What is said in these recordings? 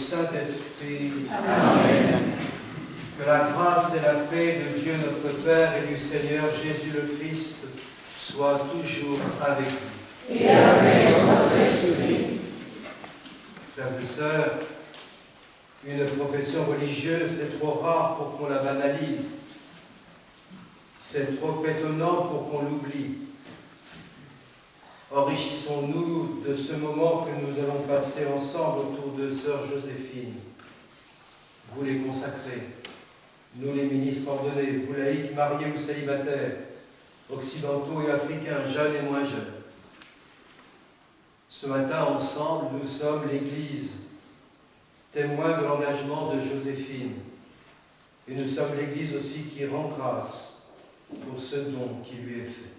Saint-Esprit. Amen. Que la grâce et la paix de Dieu notre Père et du Seigneur Jésus le Christ soient toujours avec vous. Et avec votre esprit. Frères et sœurs, une profession religieuse, c'est trop rare pour qu'on la banalise. C'est trop étonnant pour qu'on l'oublie. Enrichissons-nous de ce moment que nous allons passer ensemble autour de sœur Joséphine. Vous les consacrés, nous les ministres ordonnés, vous laïcs, mariés ou célibataires, occidentaux et africains, jeunes et moins jeunes. Ce matin, ensemble, nous sommes l'Église, témoin de l'engagement de Joséphine. Et nous sommes l'Église aussi qui rend grâce pour ce don qui lui est fait.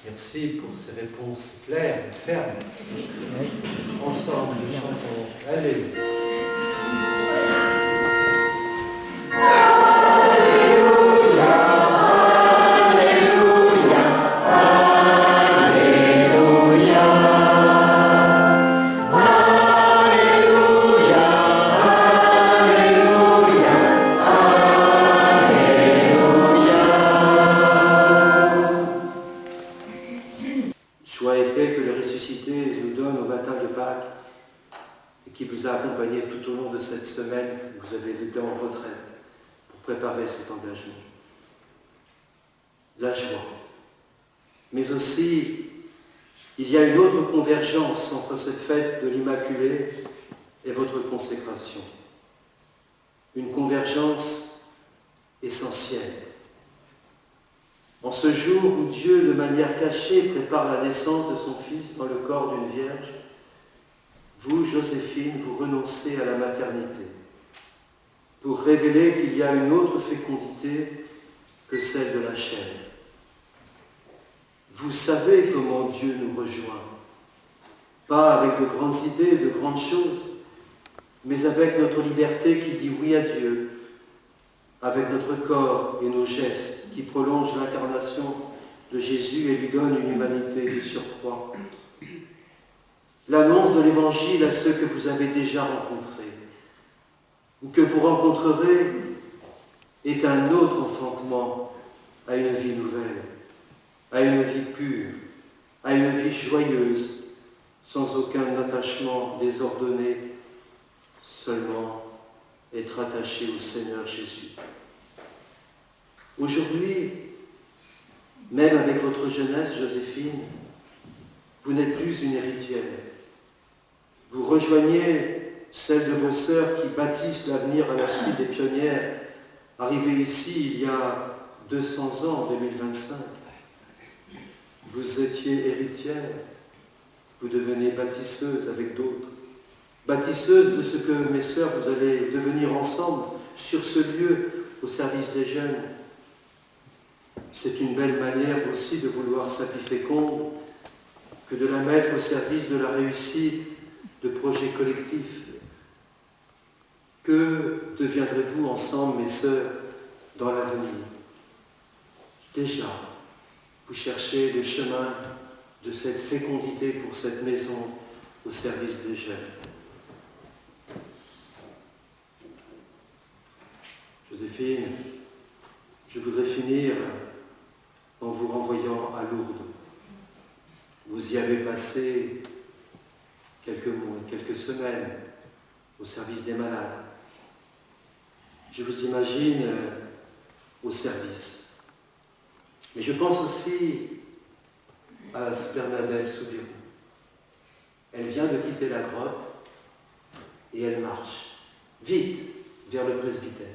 Merci pour ces réponses claires et fermes. Ensemble, nous chantons Alléluia. Accompagné tout au long de cette semaine où vous avez été en retraite pour préparer cet engagement. La joie. Mais aussi, il y a une autre convergence entre cette fête de l'Immaculée et votre consécration. Une convergence essentielle. En ce jour où Dieu, de manière cachée, prépare la naissance de son Fils dans le corps d'une Vierge, vous, Joséphine, vous renoncez à la maternité pour révéler qu'il y a une autre fécondité que celle de la chair. Vous savez comment Dieu nous rejoint, pas avec de grandes idées, de grandes choses, mais avec notre liberté qui dit oui à Dieu, avec notre corps et nos gestes qui prolongent l'incarnation de Jésus et lui donnent une humanité de surcroît. l'annonce de l'Évangile à ceux que vous avez déjà rencontrés ou que vous rencontrerez est un autre enfantement à une vie nouvelle, à une vie pure, à une vie joyeuse, sans aucun attachement désordonné, seulement être attaché au Seigneur Jésus. Aujourd'hui, même avec votre jeunesse, Joséphine, vous n'êtes plus une héritière. Vous rejoignez celle de vos sœurs qui bâtissent l'avenir à la suite des pionnières, arrivées ici il y a 200 ans, en 2025. Vous étiez héritière, vous devenez bâtisseuse avec d'autres. Bâtisseuse de ce que, mes sœurs, vous allez devenir ensemble sur ce lieu au service des jeunes. C'est une belle manière aussi de vouloir sa vie féconde que de la mettre au service de la réussite de projets collectifs. Que deviendrez-vous ensemble, mes sœurs, dans l'avenir? Déjà, vous cherchez le chemin de cette fécondité pour cette maison au service des jeunes. Joséphine, je voudrais finir en vous renvoyant à Lourdes. Vous y avez passé quelques mois, quelques semaines au service des malades. Je vous imagine au service. Mais je pense aussi à Bernadette Soubirous. Elle vient de quitter la grotte et elle marche vite vers le presbytère.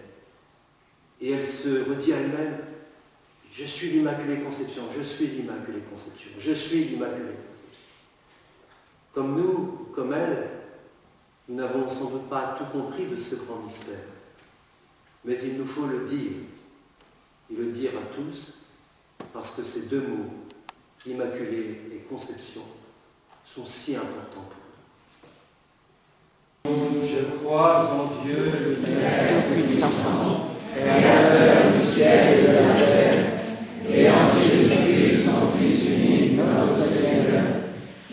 Et elle se redit à elle-même: je suis l'Immaculée Conception, je suis l'Immaculée Conception, je suis l'Immaculée Conception. Comme nous, comme elle, nous n'avons sans doute pas tout compris de ce grand mystère. Mais il nous faut le dire, et le dire à tous, parce que ces deux mots, Immaculée et Conception, sont si importants pour nous. Je crois en Dieu, le Père Tout-Puissant, Créateur du ciel et de la terre, et en Jésus-Christ, son Fils unique, notre Seigneur,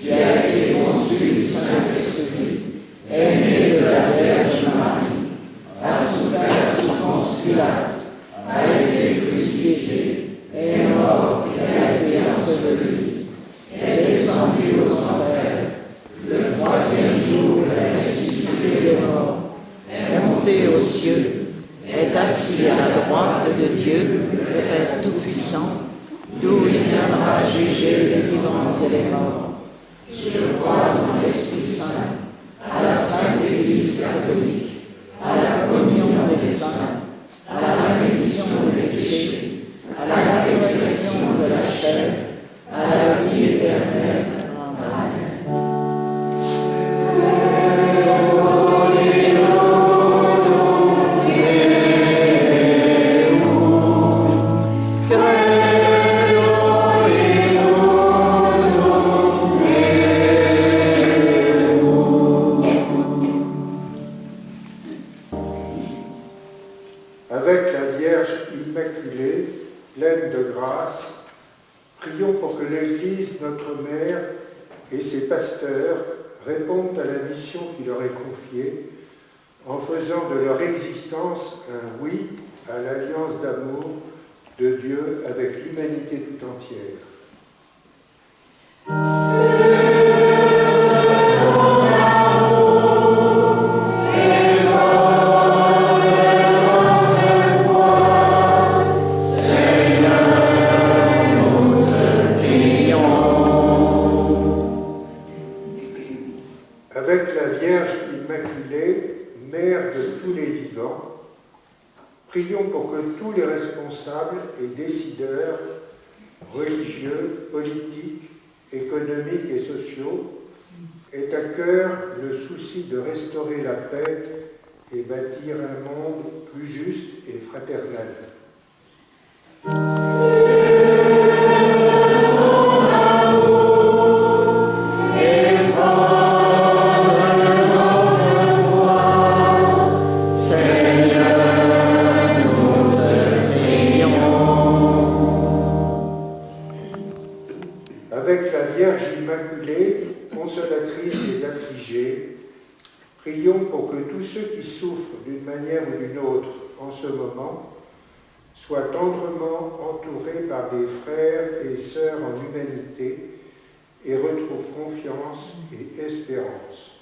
qui a été conçu du Saint-Esprit, est né de la Vierge Marie, a souffert sous Ponce Pilate, a été crucifié, est mort et a été enseveli, est descendu aux enfers, le troisième jour est ressuscité des morts, est monté aux cieux, est assis à la droite de Dieu, le Père Tout-Puissant, d'où il viendra juger les vivants et les morts. Je crois en l'Esprit Saint, à la Sainte Église catholique, à la communion des saints, à la rémission des péchés, à la résurrection de la chair, à la vie éternelle. Amen. Avec la Vierge Immaculée, pleine de grâce, prions pour que l'Église, notre Mère, et ses pasteurs répondent à la mission qui leur est confiée, en faisant de leur existence un oui à l'alliance d'amour de Dieu avec l'humanité tout entière. Avec la Vierge Immaculée, Mère de tous les vivants, prions pour que tous les responsables et décideurs religieux, politiques, économiques et sociaux aient à cœur le souci de restaurer la paix et bâtir un monde plus juste et fraternel. Avec la Vierge Immaculée, consolatrice des Prions pour que tous ceux qui souffrent d'une manière ou d'une autre en ce moment soient tendrement entourés par des frères et sœurs en humanité et retrouvent confiance et espérance.